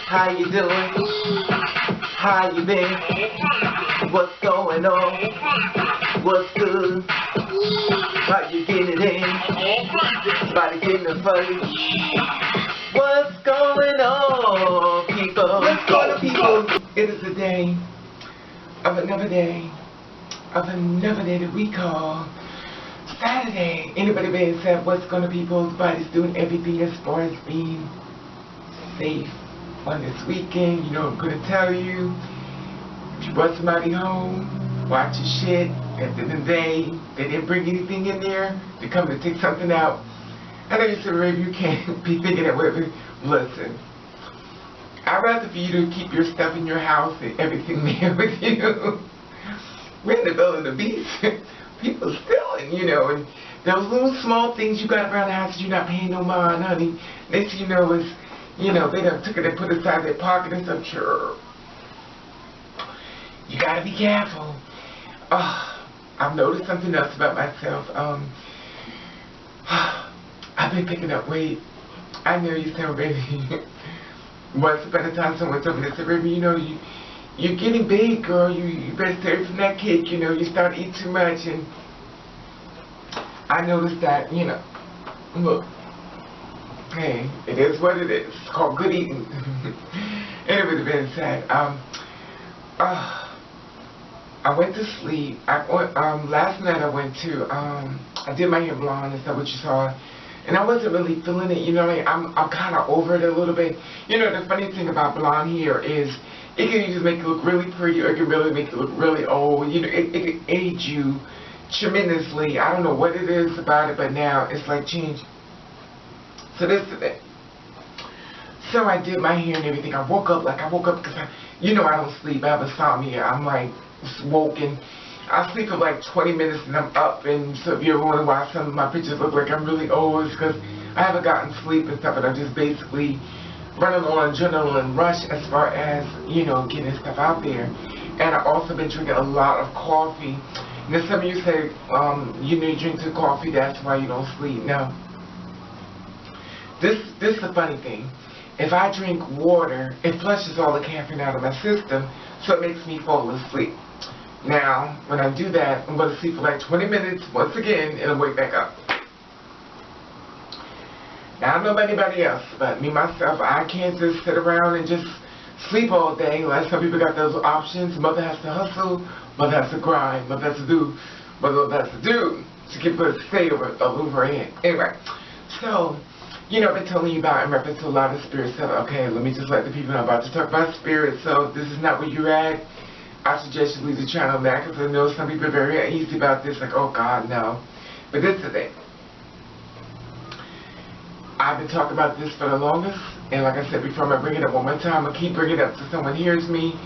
How you doing? How you been? What's going on? What's good? How you getting it in? Body getting it funny. What's going on, people? What's going on, people? It is a day of another day that we call Saturday. Anybody being said what's going to people's bodies doing everything as far as being safe on this weekend. You know I'm going to tell you. If you brought somebody home, watch your shit. At the end of the day, they didn't bring anything in there. They come to take something out. I know you said, Raven, you can't be thinking that way. Listen, I'd rather for you to keep your stuff in your house and everything there with you. We're in the middle of the beast. People stealing, you know, and those little small things you got around the house you're not paying no mind, honey. Next thing you know is, you know, they done took it and put it inside their pocket and stuff. Sure. You gotta be careful. I've noticed something else about myself. I've been picking up weight. I know you said, baby. Once upon a time, someone told me, they said, baby, you know, you're getting big, girl. You better stay away from that cake. You know, you start to eat too much, and I noticed that. You know, look, hey, it is what it is. It's called good eating. Anyway, the being said, I went to sleep. Last night I went to, I did my hair blonde, is that what you saw? And I wasn't really feeling it, you know, like I'm kind of over it a little bit. You know, the funny thing about blonde hair is it can either make you look really pretty or it can really make you look really old. You know, it can age you tremendously. I don't know what it is about it, but now it's like changed. So this is it. So I did my hair and everything. I woke up because you know I don't sleep. I have insomnia. I'm like woken. I sleep for like 20 minutes and I'm up, and so if you ever wonder why some of my pictures look like I'm really old, it's because I haven't gotten sleep and stuff, and I'm just basically running on adrenaline rush as far as, you know, getting stuff out there. And I've also been drinking a lot of coffee. Now some of you say, you know, you drink too coffee, that's why you don't sleep. Now, this is the funny thing. If I drink water, it flushes all the caffeine out of my system, so it makes me fall asleep. Now, when I do that, I'm going to sleep for like 20 minutes once again, and I'll wake back up. Now, I don't know about anybody else, but me, myself, I can't just sit around and just sleep all day. Like some people got those options. Mother has to hustle, mother has to grind, mother has to do, mother has to do to keep her stay over her head. Anyway, so, you know, I've been telling you about in reference to a lot of spirits. So, okay, let me just let the people know I'm about to talk about spirits. So, if this is not where you're at, I suggest you leave the channel now, because I know some people are very uneasy about this, like, oh God, no. But this is the thing. I've been talking about this for the longest, and like I said before, I'm going to bring it up one more time. I'm going to keep bringing it up so someone hears me.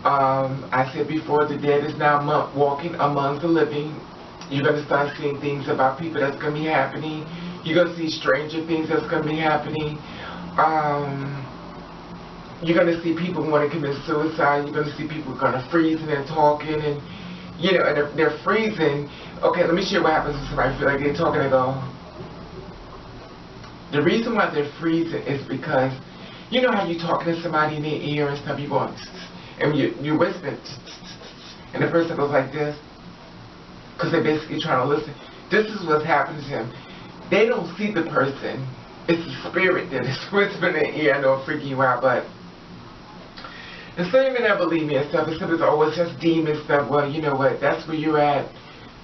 I said before, the dead is now walking among the living. You're going to start seeing things about people that's going to be happening. You're going to see stranger things that's going to be happening. You're going to see people want to commit suicide. You're going to see people kind of freezing and talking, and, you know, and they're freezing. Okay, let me share what happens when somebody feel like they're talking and go. The reason why they're freezing is because, you know how you talking to somebody in their ear and stuff, you going, and you're whispering, and the person goes like this, because they're basically trying to listen. This is what's happening to them. They don't see the person. It's the spirit that is whispering in their ear. I know I'm freaking you out, but and some of you never believe me and stuff. And some people always just demon stuff. Well, you know what? That's where you're at.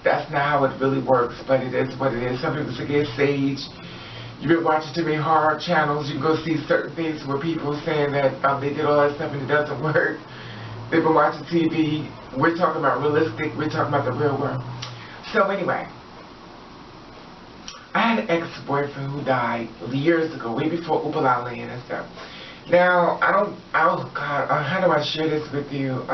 That's not how it really works, but it is what it is. Some people say it's sage. You've been watching too many horror channels. You can go see certain things where people are saying that they did all that stuff and it doesn't work. They've been watching TV. We're talking about realistic. We're talking about the real world. So anyway, I had an ex-boyfriend who died years ago, way before Upala Land and stuff. Now, oh God, how do I share this with you?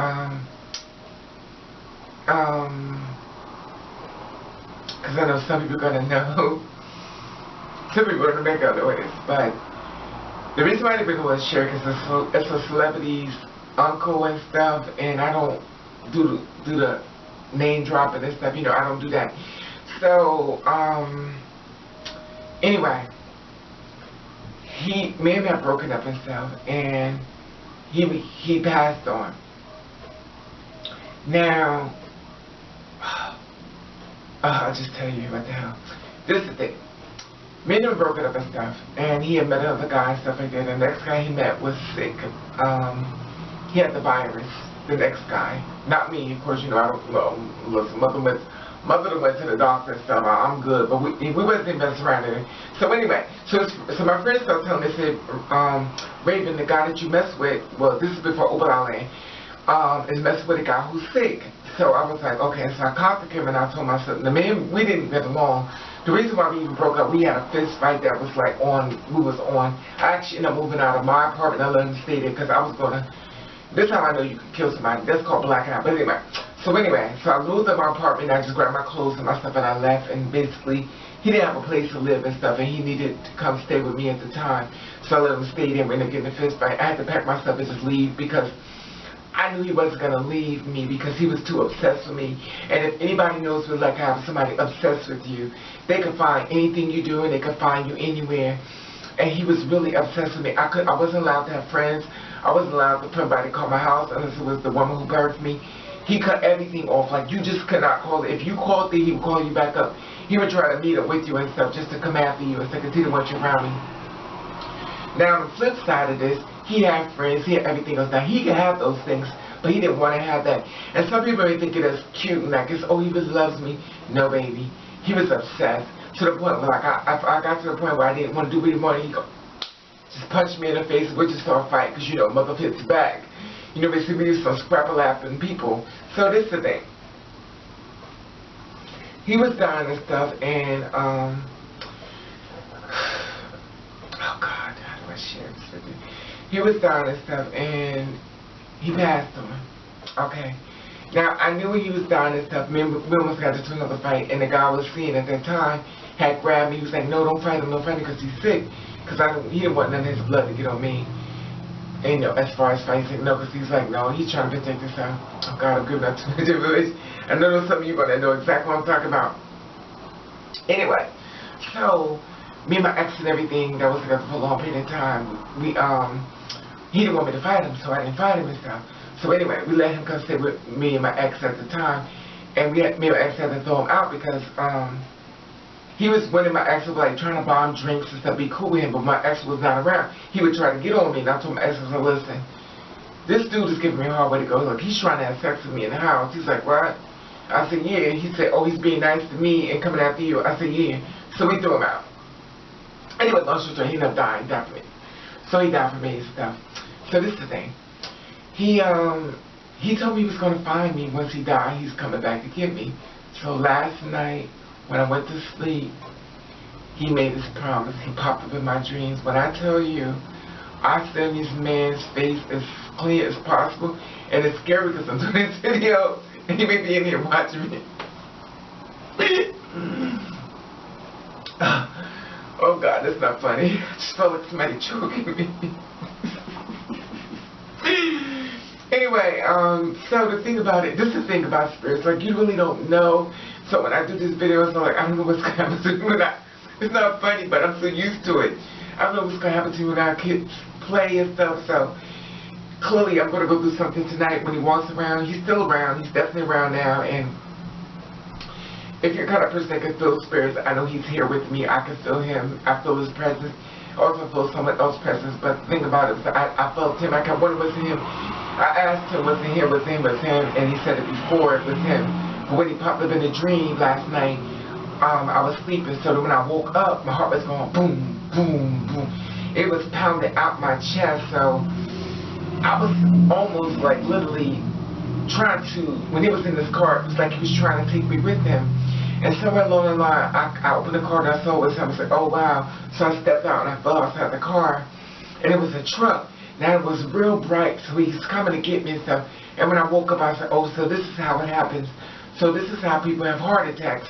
Because I know some people are going to know. Some people are going to make other ways. But the reason why I didn't want to share it is it's a celebrity's uncle and stuff, and I don't do the name dropping and stuff, you know, I don't do that. So, anyway, me and him had broken up and stuff, and he passed on. Now, I'll just tell you what the hell. This is the thing. Me and him broke up and stuff, and he had met another guy and stuff like that. And the next guy he met was sick. He had the virus. The next guy, not me, of course. You know, I don't know. Listen, mother went to the doctor and stuff. I'm good, but we wasn't even messing around in it. So anyway, so my friend started telling me, they said, Raven, the guy that you mess with, well, this is before Oberlin Land, is messing with a guy who's sick. So I was like, okay. So I contacted him and I told myself, the man, we didn't get along. The reason why we even broke up, we had a fist fight that was like we was on. I actually ended up moving out of my apartment. I let him stay there because I was gonna. This time I know you can kill somebody. That's called blacking out. But anyway, so I moved up my apartment. I just grabbed my clothes and my stuff and I left. And basically, he didn't have a place to live and stuff, and he needed to come stay with me at the time. So I let him stay there. We ended up getting a fist fight. I had to pack my stuff and just leave because I knew he wasn't going to leave me because he was too obsessed with me. And if anybody knows what like having somebody obsessed with you, they can find anything you do and they can find you anywhere. And he was really obsessed with me. I wasn't allowed to have friends. I wasn't allowed to put somebody to call my house unless it was the woman who birthed me. He cut everything off. Like, you just could not call it. If you called it, he would call you back up. He would try to meet up with you and stuff just to come after you and to continue what you're around me. Now, on the flip side of this, he had friends, he had everything else. Now, he could have those things, but he didn't want to have that. And some people may think it as cute and like, oh, he just loves me. No, baby. He was obsessed to the point where, like, I got to the point where I didn't want to do it anymore. He go, just punched me in the face. We just start fighting because, you know, mother hits back. You know, basically, we some scrapple laughing people. So this is the thing. He was dying and stuff, and, oh, God, how do I share this with you? He was dying and stuff, and he passed on. Okay. Now, I knew when he was dying and stuff, we almost got into another fight, and the guy I was seeing at that time had grabbed me. He was like, no, don't fight him, because he's sick. Because he didn't want none of his blood to get on me. And, you know, as far as fighting, he's like, no, because he's like, no, he's trying to protect himself. Oh, God, I'm giving up too much information. I know some of you going to know exactly what I'm talking about. Anyway, so, me and my ex and everything that was together for a long period of time, he didn't want me to fight him, so I didn't fight him and stuff. So anyway, we let him come stay with me and my ex at the time, and me and my ex had to throw him out because he was, when my ex was like trying to buy him drinks and stuff, be cool with him, but my ex was not around. He would try to get on me, and I told my ex, I said, listen, this dude is giving me a hard way to go. Look, he's trying to have sex with me in the house. He's like, what? I said, yeah. He said, oh, he's being nice to me and coming after you. I said, yeah. So we threw him out. Anyway, long story short, he ended up dying, definitely. So he died for me and stuff. So this is the thing. He told me he was going to find me once he died. He's coming back to get me. So last night, when I went to sleep, he made his promise. He popped up in my dreams. When I tell you, I see this man's face as clear as possible, and it's scary because I'm doing this video, and he may be in here watching me. Oh God, that's not funny. I just felt like somebody choking me. Anyway, so the thing about it, this is the thing about spirits, like, you really don't know. So when I do this video, it's like, I don't know what's going to happen to me when it's not funny, but I'm so used to it. I don't know what's going to happen to me when our kids play and stuff, so clearly I'm going to go through something tonight when he walks around. He's still around. He's definitely around now, and if you're the kind of person that can feel spirits, I know he's here with me. I can feel him. I feel his presence. I also feel someone else's presence, but the thing about it was I felt him. I kept wondering, was it him? I asked him, was it him, was it him, was it him, and he said it before, it was him. But when he popped up in a dream last night, I was sleeping, so when I woke up, my heart was going boom, boom, boom. It was pounding out my chest, so I was almost like literally trying to, when he was in this car, it was like he was trying to take me with him. And somewhere along the line, I opened the car and I saw it was him. I was like, oh wow. So I stepped out and I fell outside the car, and it was a truck. Now it was real bright, so he's coming to get me and stuff. And when I woke up, I said, oh, so this is how it happens. So this is how people have heart attacks.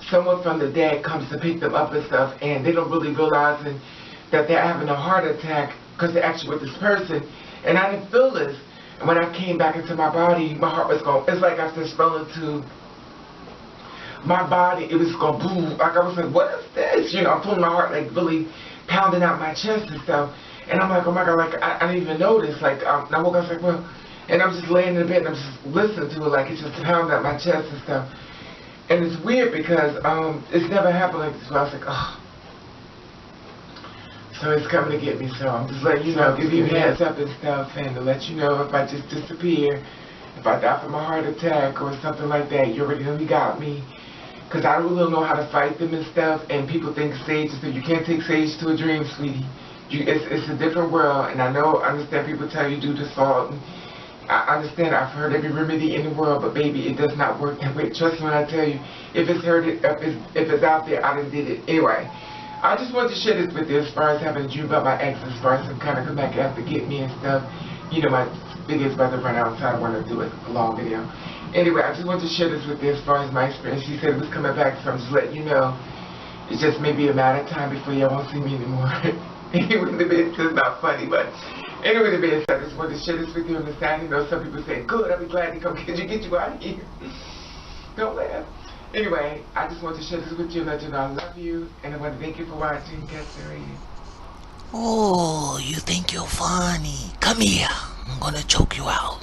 Someone from the dead comes to pick them up and stuff, and they don't really realize that they're having a heart attack because they're actually with this person. And I didn't feel this. And when I came back into my body, my heart was going, it's like I just fell into my body, it was going boom. Like I was like, what is this? You know, I'm feeling my heart like really pounding out my chest and stuff. And I'm like, oh my God, like I didn't even notice. Like and I woke up, I was like, well, and I'm just laying in bed and I'm just listening to it, like it's just pounding out my chest and stuff. And it's weird because it's never happened like this. So I was like, oh. So it's coming to get me. So I'm just letting you know, give you a heads up and stuff, and to let you know if I just disappear, if I die from a heart attack or something like that, you already know you got me. Because I really don't know how to fight them and stuff, and people think sage is that you can't take sage to a dream, sweetie. It's a different world, and I understand people tell you do the salt. And I understand, I've heard every remedy in the world, but baby, it does not work that way. Trust me when I tell you, if it's out there, I done did it. Anyway, I just wanted to share this with you as far as having a dream about my ex, as far as him kind of come back after get me and stuff. You know, my biggest brother run outside, I want to do it, a long video. Anyway, I just wanted to share this with you as far as my experience. She said it was coming back, so I'm just letting you know. It's just maybe a matter of time before y'all won't see me anymore. Anyway, it's just not funny, but anyway, the best, I just wanted to share this with you on the side. You know, some people say, good, I'll be glad to come get you out of here. Don't laugh. Anyway, I just want to share this with you and let you know I love you, and I want to thank you for watching. Oh, you think you're funny? Come here. I'm gonna choke you out.